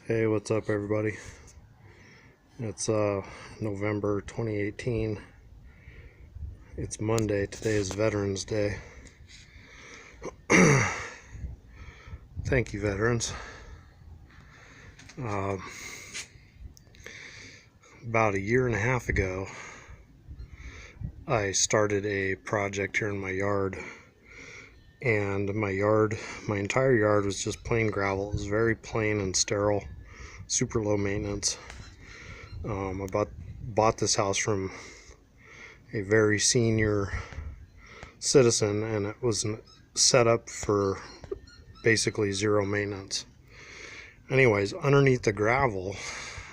Hey, what's up everybody? It's November 2018. It's Monday. Today is Veterans Day. Thank you, veterans. About a year and a half ago, I started a project here in my yard. And my entire yard was just plain gravel. It was very plain and sterile, super low maintenance. I bought this house from a very senior citizen, and it was set up for basically zero maintenance. Anyways, underneath the gravel,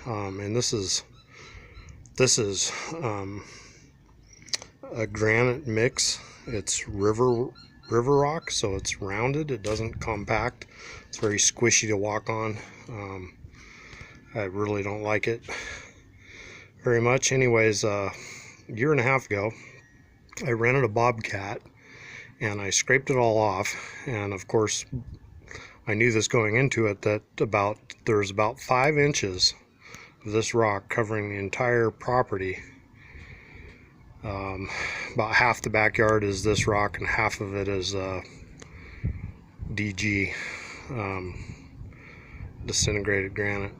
and this is a granite mix. It's river rock, so it's rounded. It doesn't compact. It's very squishy to walk on. I really don't like it very much. Anyways, a year and a half ago, I rented a bobcat and I scraped it all off. And of course, I knew this going into it, that there's about 5 inches of this rock covering the entire property. About half the backyard is this rock and half of it is DG, disintegrated granite.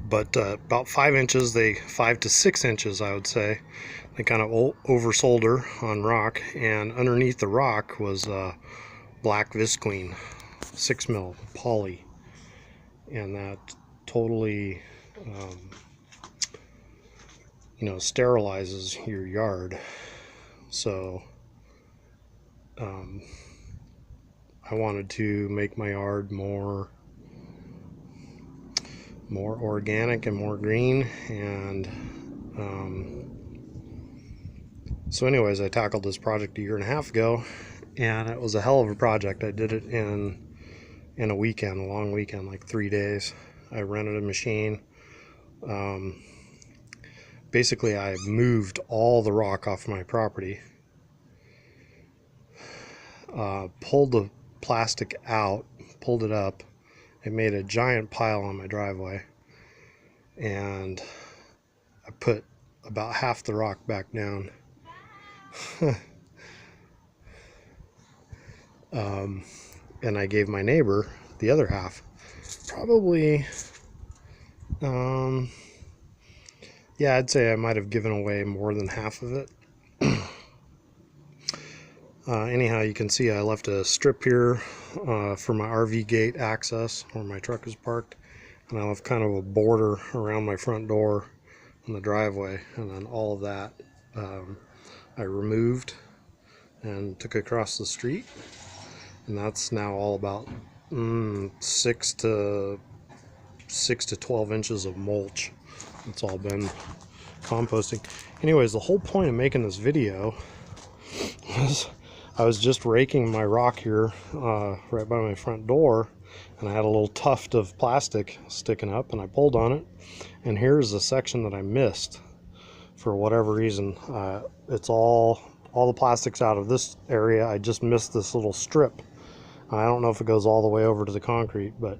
But about 5 inches, 5 to 6 inches, I would say, they kind of oversolder on rock, and underneath the rock was black visqueen 6mm poly, and that totally sterilizes your yard. So I wanted to make my yard more organic and more green, and so anyways, I tackled this project a year and a half ago, and it was a hell of a project. I did it in a weekend, a long weekend, like 3 days. I rented a machine. Basically, I moved all the rock off my property, pulled the plastic out, pulled it up. I made a giant pile on my driveway, and I put about half the rock back down. And I gave my neighbor the other half. Probably, yeah, I'd say I might have given away more than half of it. Anyhow, you can see I left a strip here for my RV gate access where my truck is parked, and I left kind of a border around my front door and the driveway, and then all of that I removed and took across the street, and that's now all about 6 to 12 inches of mulch. It's all been composting. Anyways, the whole point of making this video was I was just raking my rock here right by my front door, and I had a little tuft of plastic sticking up, and I pulled on it, and here's the section that I missed for whatever reason. It's all the plastic's out of this area. I just missed this little strip. I don't know if it goes all the way over to the concrete, but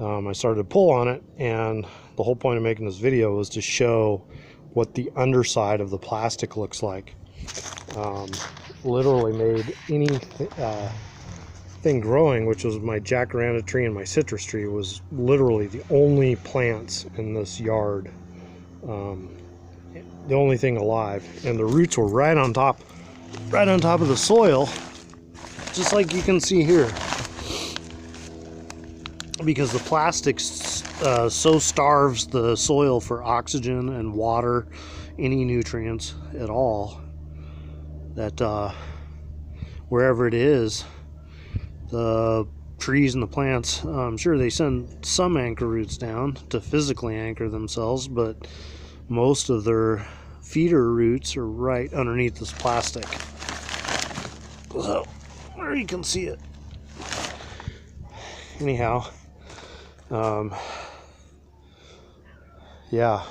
I started to pull on it, and the whole point of making this video was to show what the underside of the plastic looks like. Literally made anything growing, which was my jacaranda tree and my citrus tree, was literally the only plants in this yard, the only thing alive, and the roots were right on top of the soil, just like you can see here, because the plastic so starves the soil for oxygen and water, any nutrients at all, that wherever it is, the trees and the plants, I'm sure they send some anchor roots down to physically anchor themselves, but most of their feeder roots are right underneath this plastic. So there you can see it. Anyhow, yeah,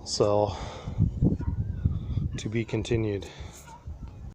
so to be continued.